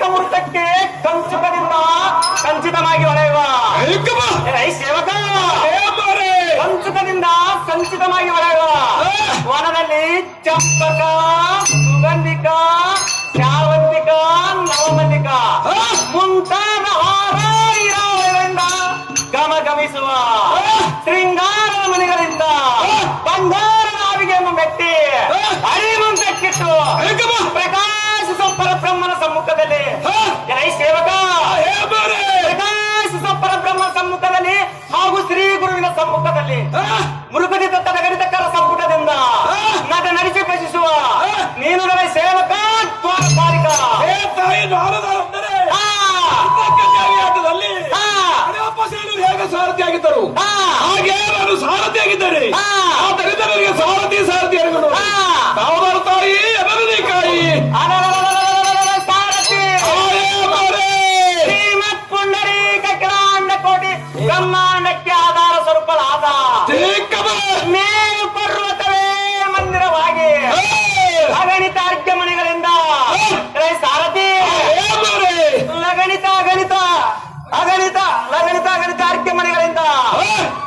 ಮುಹೂರ್ತಕ್ಕೆ ಕಂಚುಕದಿಂದ ಸಂಚಿತವಾಗಿ ಹೊಳೆಯುವ ಸೇವಕ ಕಂಚುಕದಿಂದ ಸಂಚಿತವಾಗಿ ಹೊಳೆಯುವ ವನದಲ್ಲಿ ಚಂಪಕ, ಸುಗಂಧಿಕ, ಶಾವಂತಿಕ, ನವಮಲ್ಲಿಕ ಮುಂತಾದ ಹಾರಗಳಿಂದ ಗಮಗಮಿಸುವ ಶೃಂಗಾರದ ಮನೆಗಳಿಂದ ಬಂಗಾರ ನಾವಿಗೆಯನ್ನು ಮೆಟ್ಟಿ ಅರಿಮುಂದಕ್ಕಿಟ್ಟು ಪ್ರಕಾಶಿಸುವ ಪರಬ್ರಹ್ಮನ ಸಮ್ಮುಖದಲ್ಲಿ ಸೇವಕ ಪ್ರಕಾಶಿಸುವ ಪರಬ್ರಹ್ಮನ ಸಮ್ಮುಖದಲ್ಲಿ ಹಾಗೂ ಶ್ರೀ ಗುರುವಿನ ಸಮ್ಮುಖದಲ್ಲಿ ಮೃಗದಿ ತತ್ತದ ಗಣಿತಕ್ಕರ ಸಂಪುಟದಿಂದ ನಟ ನಡೆಸಿ ಭಜಿಸುವ ನೀನು ನನ್ನ ಸೇವಕ ದ್ವಾರಪಾಲಿಕ ಹೇಗೆ ಸಾರಥಿಯಾಗಿದ್ದರು ಹಾಗೆ ನಾನು ಸಾರಥಿಯಾಗಿದ್ದೇನೆ. ಆದ್ದರಿಂದ ನನಗೆ ಸಾರಥಿ ತಾವು ತಾಯಿ ಎಬರದಿ ಕಾಯಿ ಸಾರಥಿ ಶ್ರೀಮತ್ ಪುಂಡರೀಕ ಕಿಲಾಂಡ ಕೋಟಿ ಬ್ರಹ್ಮಾಂಡಕ್ಕೆ ಆಧಾರ ಸ್ವರೂಪಲಾದ ಮೇರು ಪರ್ವತವೇ ಮಂದಿರವಾಗಿ ಅಗಣಿತ ಅರ್ಘ್ಯ ಮನೆಗಳಿಂದ ಸಾರಥಿ ಲಗಣಿತ ಅಗಣಿತ ಅಗಣಿತ ಲಗಣಿತ ಅಗಣಿತ ಅರ್ಘ್ಯ ಮನೆಗಳಿಂದ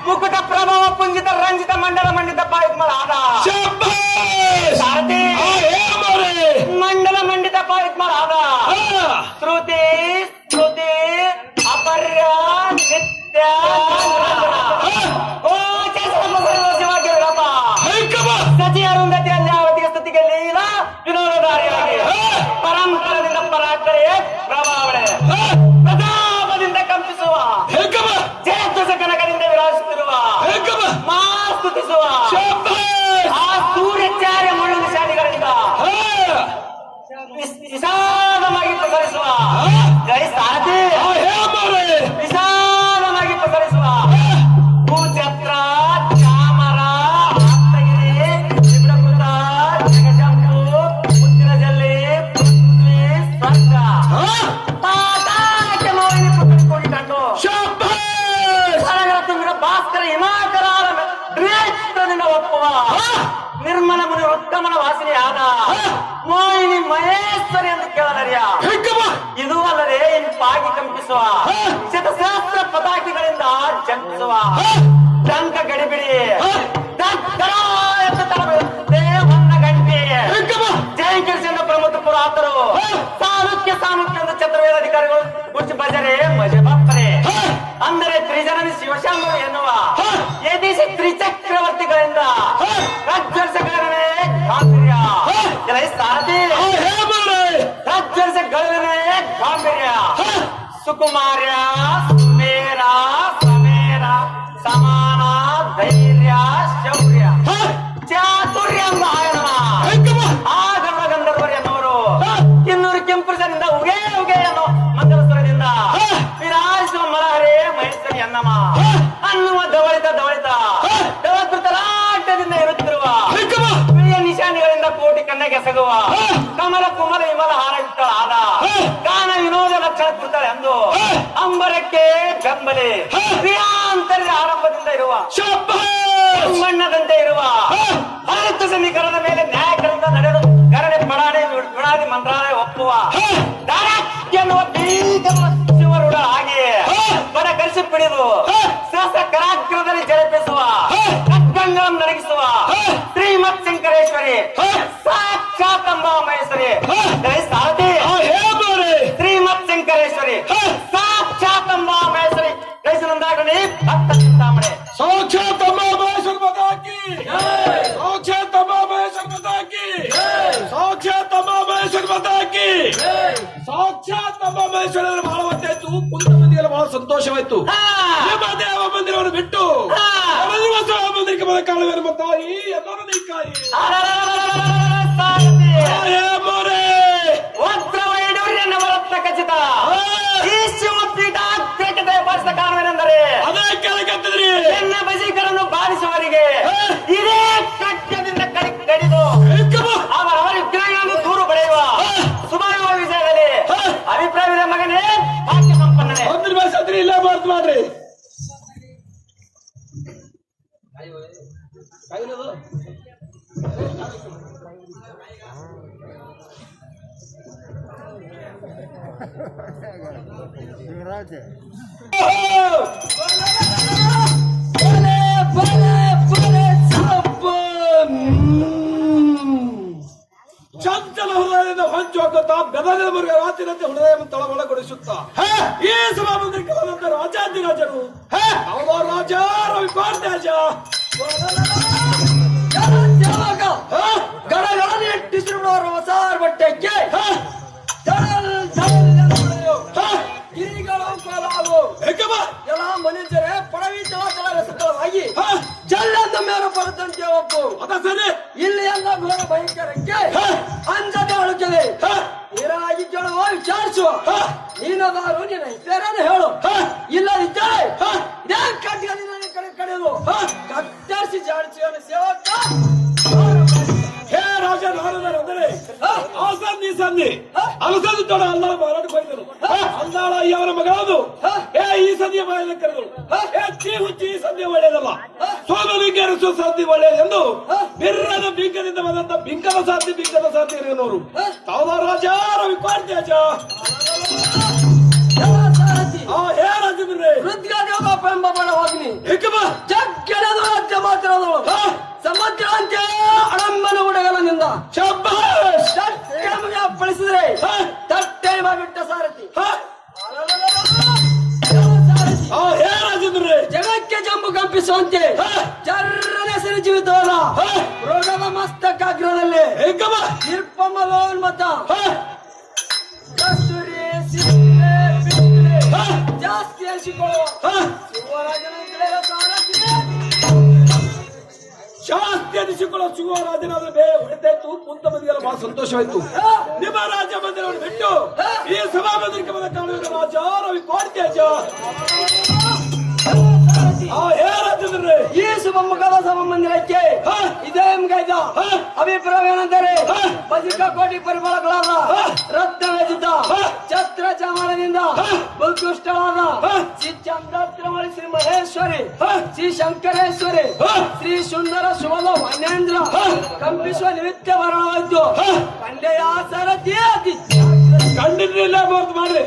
ಮುಕುಟ ಪ್ರಭಾವ ಪುಂಜಿತ ರಂಜಿತ ಮಂಡಲ ಮಂಡಿತ ಪಾಯುತ್ಮಳಾದ ಸಾರಥಿ ಮಂಡಲ ಮಂಡಿತ ಪಾಯುತ್ಮಳಾದ ಶ್ರುತಿ ಶ್ರುತಿ ಅಪರ್ಯ ನಿತ್ಯ ಸಚಿ ಅರುಂಧತಿ ಅಲ್ಯಾವತಿಯ ಸ್ತುತಿಗೆ ಲೀಲಾ ವಿನೋದಧಾರಿಯಾಗಿ ಪರಂಪರದಿಂದ ಪರಾಕರೆ ಪ್ರಭಾವಳೆ ಪ್ರತಾಪದಿಂದ ಕಂಪಿಸುವ ಜಯಧ್ವಜ ಕನಕದಿಂದ ವಿರಾಜಿಸುತ್ತಿರುವ ಮಾ ಸ್ತುತಿಸುವ ಆ ಸೂರ್ಯಚಾರ್ಯ ಮುಳ್ಳು ನಿಶಾನಿಗಳಿಂದ ವಿಶಾಲವಾಗಿ ಪ್ರಸರಿಸುವ ಜೈ ಸಾರಥಿ ವಿಶಾಲವಾಗಿ ಪ್ರಸರಿಸುವ ಭೂಚಕ್ರ ಚಾಮರ ಹಸ್ತಗಿರಿ ಶಿಬಿಡಕೃತ ಜಗಜಂಬು ಮುತ್ತಿನ ಜಲ್ಲಿ ಪೃಥ್ವಿ ಸ್ವರ್ಗ ಪಾತಾಳಕ್ಕೆ ಮೌಲಿನಿ ಪುತ್ರಿ ಕೂಡಿಕೊಂಡು ಸರಗರ ತುಂಬಿದ ಭಾಸ್ಕರ ಹಿಮಾಕರ ನೇತ್ರದಿಂದ ಒಪ್ಪುವ ನಿರ್ಮಲ ಮುನಿ ಉತ್ತಮನ ವಾಸನೆಯಾದ ಮೋಹಿನಿ ಮಹೇಶ್ವರಿ ಎಂದು ಕೇಳಲರಿಯ ಇದು ಅಲ್ಲದೆ ಇಂಪಾಗಿ ಕಂಪಿಸುವ ಶತಸಹಸ್ರ ಪತಾಕಿಗಳಿಂದ ಜಂಪಿಸುವ ಟಂಕ ಗಡಿಬಿಡಿ ದೇವನ್ನ ಗಂಟೆ ಜಯಂಕರಿಸಿದ ಪ್ರಮುಖ ಪುರಾತರು ಸಾಮುಖ್ಯ ಎಂದು ಚತುರ್ವೇದ ಅಧಿಕಾರಿಗಳು ಕುರ್ಚಿ ಭಜನೆ ಮಜೆ ಬಾಪ್ಪರೆ ಅಂದರೆ ತ್ರಿಜನನಿ ಶಿವಶಂಕರು ಎನ್ನುವ ಯದಿಸಿ ತ್ರಿಚಕ್ರವರ್ತಿಗಳಿಂದ ರಾಜ್ಯರ್ಷಗಳೇ ಗಾಂಭೀರ್ಯ ಸಾರಥಿ ರಾಜ್ಯರ್ಷಗಳೇ ಗಾಂಭೀರ್ಯ ಸುಕುಮಾರ್ಯ ಸುಮೇರ ಸಮೇರ ಸಮಾನ ಧೈರ್ಯ ಶೌರ್ಯ ಚಾತುರ್ಯ ಎಂಬ ಆಯನವ ಆ ಗರ್ವ ಗಂಧರ್ವರ್ ಎನ್ನುವರು ಕಿನ್ನೂರು ಕೆಂಪುರದಿಂದ ಉಗೆ ಉಗೆ ಅನ್ನೋ ಮಂಗಲಸ್ವರದಿಂದ ವಿರಾಜಿಸುವ ಮಲಹರೇ ಮಹೇಶ್ವರಿ ಅನ್ನಮ ಅನ್ನುವ ಧವಳಿತ ದವಕೃತರಾಟದಿಂದ ಇರುತ್ತಿರುವ ಪ್ರಿಯ ನಿಶಾನಿಗಳಿಂದ ಕೋಟಿ ಕಣ್ಣೆಗೆಸಗುವ ಕಮಲ ಕುಮಲ ವಿಮಲ ಹಾರಯುಕ್ತಳಾದ ಗಾನ ವಿನೋದ ಲಕ್ಷಣ ಕೃತಳೆ ಎಂದು ಅಂಬರಕ್ಕೆ ಬೆಂಬಲಿ ಪ್ರಿಯಾಂತರ್ಯ ಆರಂಭದಿಂದ ಇರುವ ಬಣ್ಣದಂತೆ ಇರುವ ಹರಿತ ಸಮೀಕರಣದ ಮೇಲೆ ನ್ಯಾಯಕರಿಂದ ನಡೆದು ಗರಣೆ ಪಡಾಣೆ ವಿಡಾದಿ ಮಂತ್ರಾಲಯ ಒಪ್ಪುವ ಎನ್ನುವ ಶಿವರುಡ ಹಾಗೆ ಬಡ ಕಲಿಸಿ ಪಿಡಿದು ಸಹಸ್ರ ಕರಾಗ್ರದಲ್ಲಿ ಜಲಪಿಸುವ ಖಡ್ಗಗಳನ್ನು ನಡಗಿಸುವ ಶ್ರೀಮತ್ ಶಂಕರೇಶ್ವರಿ ಸಾಕ್ಷಾತ್ ಅಂಬಾ ಮಹೇಶ್ವರಿ ಸಾರಥಿ ಶ್ರೀಮತ್ ಶಂಕರೇಶ್ವರಿ ಸಾಕ್ಷಾತ್ ಅಂಬಾ ಮಹೇಶ್ವರಿ ದಯಸನಂದಾಗಣಿ ಭಕ್ತ ಚಿಂತಾಮಣಿ ಸಾಕ್ಷಾತ್ ಅಂಬಾ ಮಹೇಶ್ವರ ಮತಾಕಿ ಸಾಕ್ಷಾತ್ ಅಂಬಾ ಮಹೇಶ್ವರ ಮತಾಕಿ ಸಾಕ್ಷಾತ್ ಅಂಬಾ ಮಹೇಶ್ವರ ಮತಾಕಿ ಸಾಕ್ಷಾತ್ ಅಂಬಾ ಮಹೇಶ್ವರ ಬಹಳ ಹೊತ್ತಾಯ್ತು. ಕುಂತ ಮಂದಿಗೆಲ್ಲ ಬಹಳ ಸಂತೋಷವಾಯ್ತು. ದೇವ ಮಂದಿರವನ್ನು ಬಿಟ್ಟು ಮಂದಿರಕ್ಕೆ ಬದ ಕಾಲವೇನು ಮತ್ತಾಯಿ ಎಲ್ಲರೂ ನೀಕಾಯಿ ವಜ್ರವೈಡೂರ್ಯ ನವರತ್ನ ಖಚಿತ ಈ ಶಿವಪೀಠಾಗ್ರತೆ ಬಳಸಿದ ಕಾರಣವೇನೆಂದರೆ ಅದೇ ಕೆಳಗತ್ತಿದ್ರಿ ಎನ್ನ ಬಜಿಕರನ್ನು ಬಾಧಿಸುವವರಿಗೆ ಇದೇ ಕಟ್ಟದಿಂದ ಕಡಿದು ಅವರವರ ವಿಗ್ರಹಗಳನ್ನು ದೂರು ಪಡೆಯುವ ಸುಮಾರು ವಿಷಯದಲ್ಲಿ ಅಭಿಪ್ರಾಯವಿದೆ ಮಗನೇ. ವಾಕ್ಯ ಸಂಪನ್ನನೆ ಇಲ್ಲ ಮಾಡ್ರಿ ಚಂಚಲ ಹೃದಯದಿಂದ ಹೊಂಚು ಹಾಕುತ್ತಾ ಬೆದರಿನ ಮರುಗ ರಾತ್ರಿರಂತೆ ಹೃದಯವನ್ನು ತಳಮಳಗೊಳಿಸುತ್ತಾ ಈ ಸಭಾಮಂದಿರಕ್ಕೆ ಬಂದಂತ ರಾಜಾಧಿರಾಜರು ಅವರ ರಾಜ ರವಿಕಾರ್ತಾಜ ಗಡಗಳನ್ನು ಎಟ್ಟಿಸಿರುವವರು ಹೊಸಾರ್ ಬಟ್ಟೆಗೆ ಗಿರಿಗಳು ಕೋಲಾವು ಎಲ್ಲ ಮನುಷ್ಯರೇ ಪಡವಿ ತಳತಳ ರಸಗಳಾಗಿ ಜಲ್ಲಂದ ಮೇಲೆ ಬರುತ್ತಂತೆ ಒಪ್ಪು ಅದ ಸರಿ ಇಲ್ಲಿ ಎಲ್ಲ ಘೋರ ಭಯಂಕರಕ್ಕೆ ಅಂಜದೆ ಅಳುತ್ತದೆ ನೀರಾಗಿ ಕೇಳುವ ವಿಚಾರಿಸುವ ನೀನದಾರು ನಿನ್ನ ಹೆಸರನ್ನು ಹೇಳು ಇಲ್ಲದಿದ್ದರೆ ಇದೇ ಕಟ್ಟಿಗೆ ನನ್ನ ಕಡೆ ಕಡೆದು ಕತ್ತರಿಸಿ ಜಾಡಿಸಿ ಸೇವಕ ಹೇ ರಾಜ ನಾರದರೆ ಆಸಂದಿ ಸಂಧಿ ಅಲಸಂದು ತೊಡ ಅಲ್ಲಾಳ ಮಾರಾಟಕ್ಕೆ ಹೋಯ್ತರು ಅಲ್ಲಾಳ ಅವರ ಮಗಳದು ಈ ಸಂಧಿಯ ಬಾಯಲ್ಲಿ ಕರೆದರು ಚೀ ಹುಚ್ಚಿ ಈ ಸಂಧಿ ಒಳ್ಳೆಯದಲ್ಲ ಸೋಮಲಿಂಗೇರಿಸುವ ಸಂಧಿ ಒಳ್ಳೆಯದೆಂದು ಬಿರ್ರದ ಬಿಂಕದಿಂದ ಬಂದಂತ ಬಿಂಕದ ಸಾಧ್ಯ ಇರುವವರು ತಾವ ರಾಜ ರವಿಕಾರ್ತಾಜ ಹೇ ರಾಜ ಬಿರ್ರೆ ರುದ್ರದೇವಪ್ಪ ಎಂಬ ಬಡವಾಗ್ನಿ ಏಕಮ್ಮ ಜಗ್ಗಡದು ರಾಜ್ಯ ಮಾತ್ರದವಳು ಸಮುದ್ರ ಅಂತ ಅಡಂಬನ ಉಡಗಲನಿಂದ ಶಬ್ಬಾಷ್ ತಟ್ಟೆಮಗೆ ಅಪ್ಪಳಿಸಿದ್ರೆ ತಟ್ಟೆ ಬಿಟ್ಟ ಸಾರಥಿ ಹೇ ರಾಜೇಂದ್ರ ಜಗಕ್ಕೆ ಜಂಬು ಕಂಪಿಸುವಂತೆ ಚರ್ರನೆ ಸಿರಿಜೀವಿತವಲ್ಲ ರೋಗದ ಮಸ್ತಕಾಗ್ರದಲ್ಲಿ ಏಕಮ್ಮ ನಿರ್ಪಮಲೋನ್ಮತ ಕಸ್ತೂರಿ ಸಿಪ್ಪೆ ಬಿಸಿಲೆ ಜಾಸ್ತಿ ಹಸಿಕೊಳ್ಳುವ ಶಿವರಾಜನ ಗೆಳೆಯ ಸಾರಥಿ ಶಾಸ್ತಿ ಅನಿಸಿಕೊಳ್ಳೋ ಶಿವರಾಜನಾದ ಬೇರೆ ಹೊಡೆದಾಯ್ತು ಕುಂತ ಮಂದಿಗೆಲ್ಲ ಬಹಳ ಸಂತೋಷವಾಯ್ತು ನಿಮ್ಮ ರಾಜ ಮಂದಿರವನ್ನು ಬಿಟ್ಟು ಈ ಸಭಾ ಮಂದಿರಕ್ಕೆ ಬಂದ ಕಾರಣ ರಾಜ ರವಿಕಾರ್ತಾಜ ಹೇ ರಾಜೇಂದ್ರ ಈ ಶುಭ ಮುಖದ ಸಭಾಮಂದಿರಕ್ಕೆ ಇದೇ ಗೈದ ಅಭಿಪ್ರಾಯವೇನೆಂದರೆ ಭದ್ರಿಕಾ ಕೋಟಿ ಪರಿಮಳಗಳಾದ ರತ್ನ ವೇದಿತ ಛತ್ರ ಚಾಮರದಿಂದ ಉತ್ಕೃಷ್ಟವಾದ ಶ್ರೀ ಚಂದ್ರತ್ರಮಳಿ ಶ್ರೀ ಮಹೇಶ್ವರಿ ಶ್ರೀ ಶಂಕರೇಶ್ವರಿ ಶ್ರೀ ಸುಂದರ ಸುಮಲ ವನ್ಯೇಂದ್ರ ಕಂಪಿಸುವ ನಿಮಿತ್ತ ಬರವಾಯ್ತು ಕಂಡೆಯ ಸಾರಥಿ ಅತಿ ಕಂಡಿರಲಿಲ್ಲ ಮಾಡ್ರಿ